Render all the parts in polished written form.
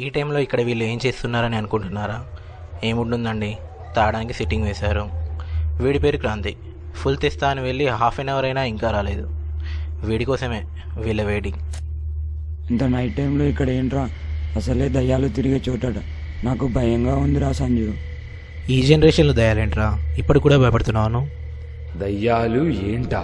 ఈ టైంలో ఇక్కడ వీళ్ళు ఏం చేస్తున్నారని అనుకుంటున్నారా? ఏముంటుందండి, తాగడానికి సిట్టింగ్ వేశారు. వీడి పేరు క్రాంతి. ఫుల్ తెస్తా అని వెళ్ళి హాఫ్ అన్ అవర్ అయినా ఇంకా రాలేదు. వీడి కోసమే వీళ్ళ వెయిటింగ్. ఇంత నైట్ టైంలో ఇక్కడ ఏంట్రా? అసలే దయ్యాలు తిరిగే చోటట. నాకు భయంగా ఉందిరా సంజు. ఈ జనరేషన్లో దయ్యాలేంట్రా? ఇప్పుడు కూడా భయపడుతున్నాను. దయ్యాలు ఏంటా?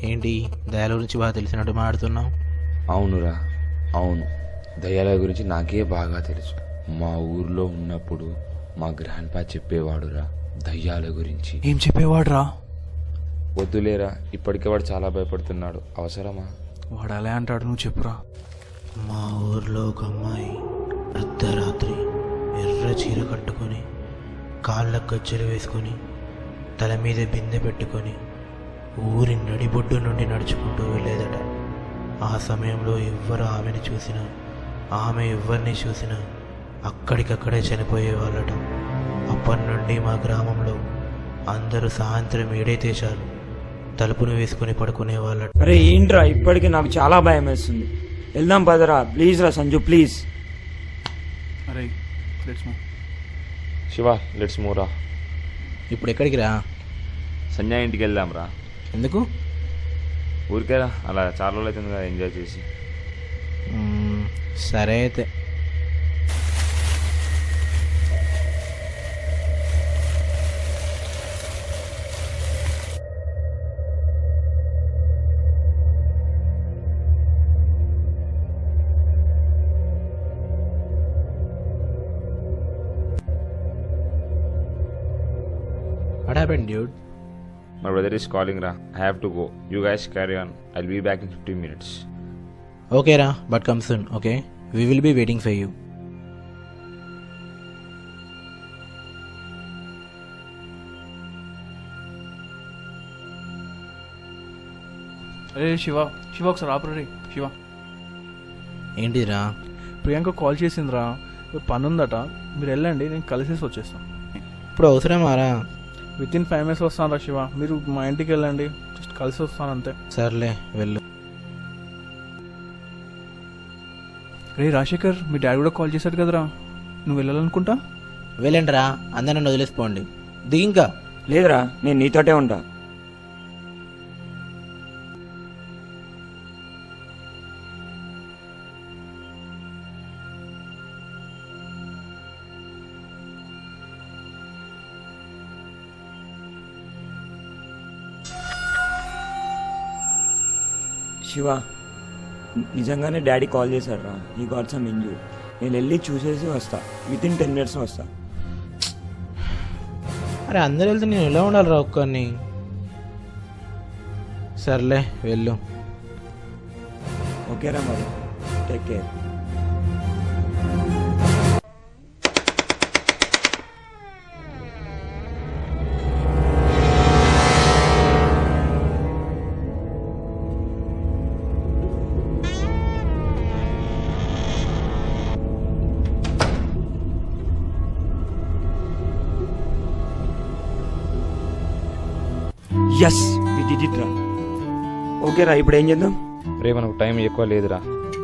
ఏంటి దయ్యాల గురించి బాగా తెలిసినట్టు మాట్లాడుతున్నావు? అవునురా, అవును. దయ్యాల గురించి నాకే బాగా తెలుసు. మా ఊర్లో ఉన్నప్పుడు మా గ్రాండ్ పా చెప్పేవాడురా దయ్యాల గురించి. ఏం చెప్పేవాడురా? వద్దులేరా, ఇప్పటికే వాడు చాలా భయపడుతున్నాడు. అవసరమా? వాడు అలా అంటాడు, నువ్వు చెప్పురా. మా ఊర్లో ఒక అమ్మాయి అర్ధరాత్రి ఎర్ర చీర కట్టుకొని, కాళ్ళకు గజ్జలు వేసుకొని, తల మీద బిందె పెట్టుకొని ఊరి నడిబొడ్డు నుండి నడుచుకుంటూ వెళ్ళేదట. ఆ సమయంలో ఎవ్వరు ఆమెను చూసినా, ఆమె ఎవరిని చూసినా అక్కడికక్కడే చనిపోయేవాళ్ళట. అప్పటి నుండి మా గ్రామంలో అందరూ సాయంత్రం ఏడైతే చాలు తలుపును వేసుకుని పడుకునేవాళ్ళట. అరే ఏంట్రా, ఇప్పటికీ నాకు చాలా భయం వేస్తుంది. వెళ్దాం పదరా, ప్లీజ్ రా సంజు, ప్లీజ్. అరే let's move. Shiva, let's move రా. ఇప్పుడు ఎక్కడికి రా? సంజయ్ ఇంటికి వెళ్దాం రా. ఎందుకు? ఊరికేరా, అలా చాలా రోజులు అవుతుంది కదా ఎంజాయ్ చేసి. సరే అయితే. What happened, dude? My brother is calling రా. I have to go. You guys carry on. I'll be back in 15 minutes. Okay, Ra, but come soon, okay? We will be waiting for you. అరే శివ, శివ ఒకసారి ఆపరా. రే శివ, ఏంటిరా? Priyanka call చేసిందిరా, పని ఉందట. మీరు వెళ్ళండి, నేను కలిసేసి వచ్చేస్తాను. ఇప్పుడు అవసరమారా? విత్ ఇన్ 5 minutes వస్తాను రా శివ. మీరు మా ఇంటికి వెళ్ళండి, జస్ట్ కలిసి వస్తాను అంతే. సర్లే వెళ్ళు. రే రాజశేఖర్, మీ డాడీ కూడా కాల్ చేశాడు కదరా, నువ్వు వెళ్ళాలనుకుంటా. వెళ్ళండి రా, అందరూ నన్ను వదిలేసిపోండి. దిగి ఇంకా. లేదురా, నేను నీతోటే ఉంటా. శివ, నిజంగానే డాడీ కాల్ చేశాడు రా. ఈ గాట్ సమ్ ఇంజూర్. నేను వెళ్ళి చూసేసి వస్తా. విత్ ఇన్ 10 minutes వస్తా. అరే అందరు వెళ్తే నేను ఎలా ఉండాలి రా ఒక్కరిని? సర్లే వెళ్ళు. ఓకేరా మరి, take care. Yes, we did it రా. ఓకేరా, ఇప్పుడు ఏం చేద్దాం? రే, మనకు టైం ఎక్కువ లేదురా.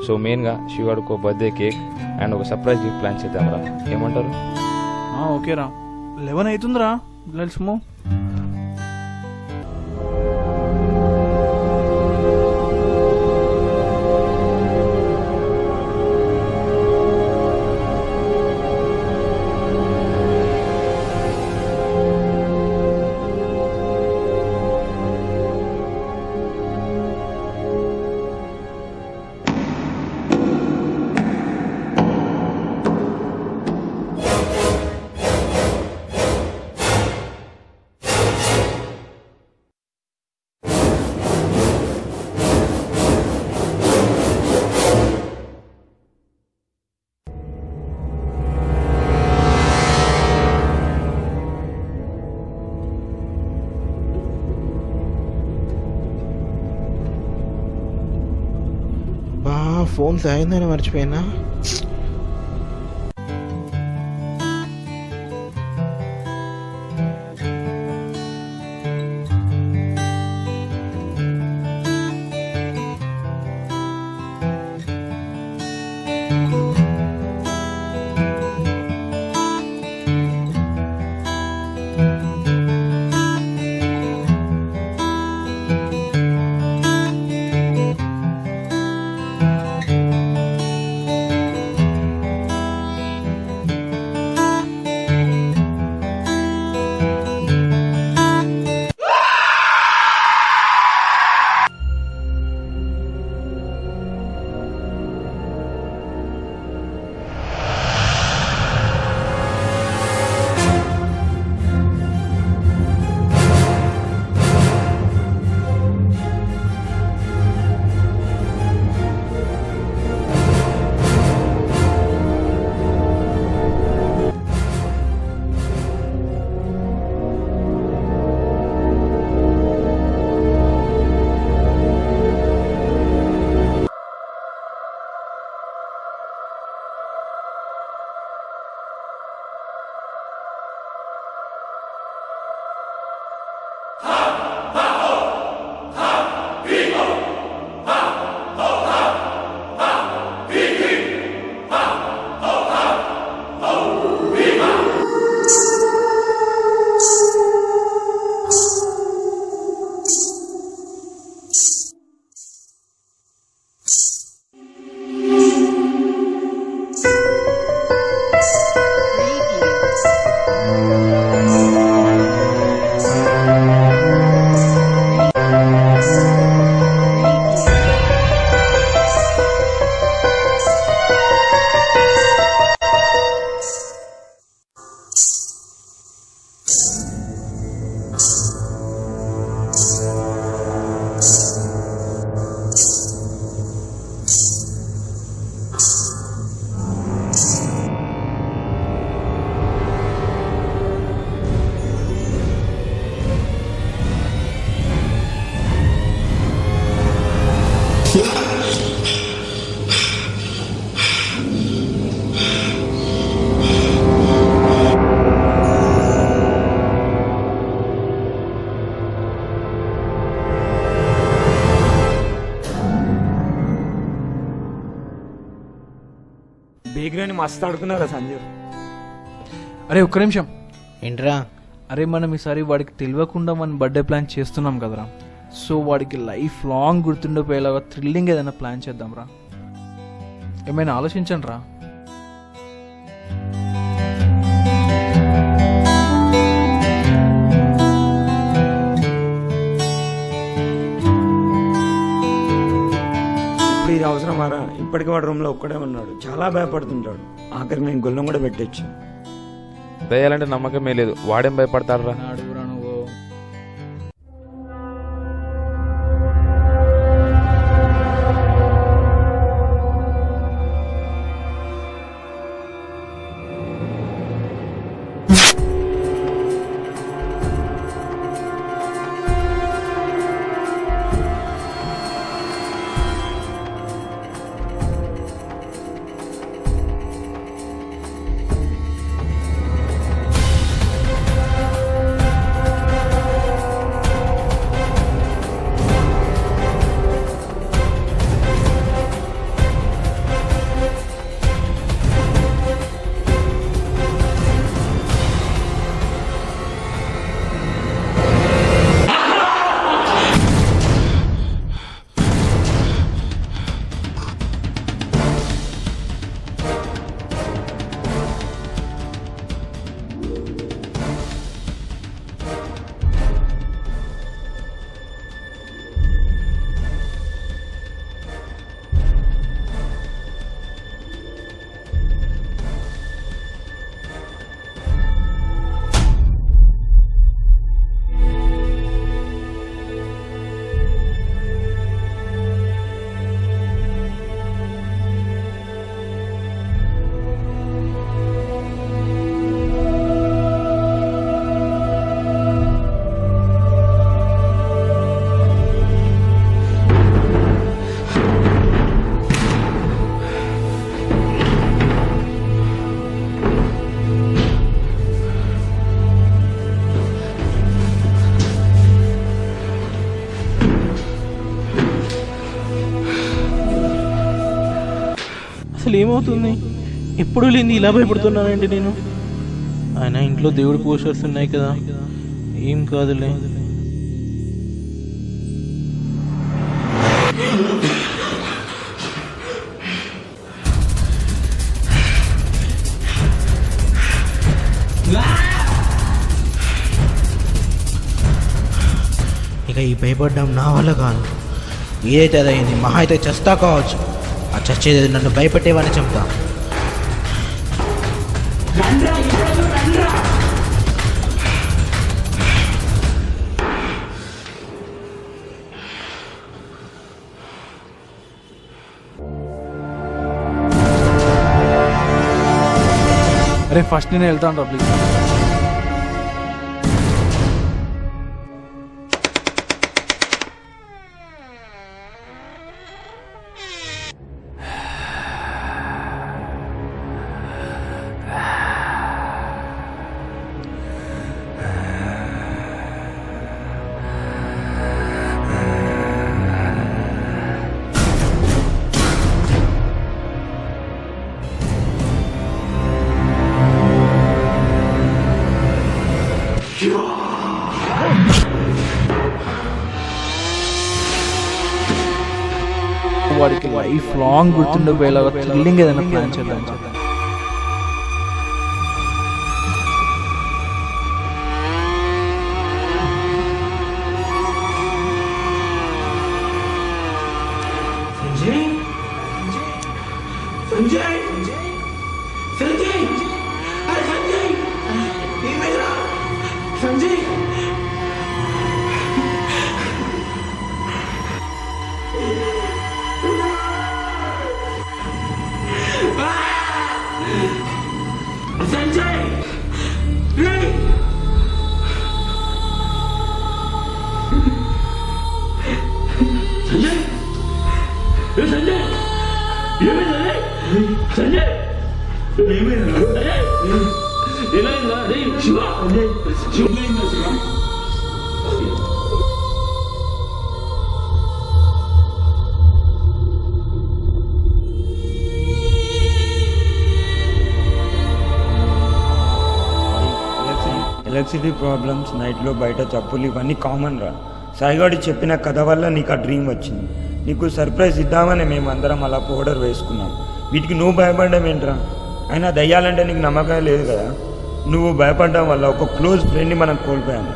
సో మెయిన్గా శివాడుకు ఒక బర్త్డే కేక్ అండ్ ఒక సర్ప్రైజ్ గిఫ్ట్ ప్లాన్ చేద్దాం రా. ఏమంటారు? ఓకేరా, 11 అవుతుందిరా. Let's move. ఫోన్ సాయంత్రం మర్చిపోయినా. మస్తు ఆడుకున్నారా సంజయ్. అరే ఒక్క నిమిషం. ఏంట్రా? అరే మనం ఈసారి వాడికి తెలియకుండా మనం బర్త్డే ప్లాన్ చేస్తున్నాం కదరా. సో వాడికి లైఫ్ లాంగ్ గుర్తుండిపోయేలాగా థ్రిల్లింగ్ ఏదైనా ప్లాన్ చేద్దాంరా. ఏమైనా ఆలోచించండి రా. ఇప్పుడు ఇది అవసరమారా? ఇప్పటికీ వాడు రూమ్లో ఒక్కడే ఉన్నాడు, చాలా భయపడుతుంటాడు. ఆఖరికి నేను గొల్లం కూడా పెట్టచ్చు. దయ్యాలంటే నమ్మకమే లేదు, వాడేం భయపడతారా? అడుగురా నువ్వు. అసలు ఏమవుతుంది? ఎప్పుడు లేని ఇలా భయపడుతున్నానండి నేను. ఆయన ఇంట్లో దేవుడి పోస్టర్స్ ఉన్నాయి కదా, ఏం కాదులే. ఇక ఈ భయపడ్డం నా వల్ల కాదు. ఏదైతే అదైంది, మహా అయితే చస్తా కావచ్చు. ఆ చచ్చేది నన్ను భయపెట్టేవాడిని చెప్తా. అరే ఫస్ట్ నేను వెళ్తాను రా ప్లీజ్. వాడికి లైఫ్ లాంగ్ గుర్తుండిపోయేలాగా థ్రిల్లింగ్ ఏదైనా ప్లాన్ చేద్దాం. సంజయ్, సంజయ్, సంజయ్, అరే సంజయ్, ఏమైందిరా సంజయ్? సంజయ్, రేయ్, సంజయ్, ఏ సంజయ్, ఏమైంది సంజయ్? ఏమైందా? ఏమైందా? శివ, శివ, ఏమైందా శివ? ఎలక్ట్రిసిటీ ప్రాబ్లమ్స్, నైట్లో బయట చప్పులు ఇవన్నీ కామన్ రా. సాయిగాడి చెప్పిన కథ వల్ల నీకు ఆ డ్రీమ్ వచ్చింది. నీకు సర్ప్రైజ్ ఇద్దామని మేము అందరం అలా పౌడర్ వేసుకున్నాం. వీటికి నువ్వు భయపడడం ఏంట్రా? అయినా దయ్యాలంటే నీకు నమ్మకం లేదు కదా. నువ్వు భయపడడం వల్ల ఒక క్లోజ్ ఫ్రెండ్ని మనం కోల్పోయాము.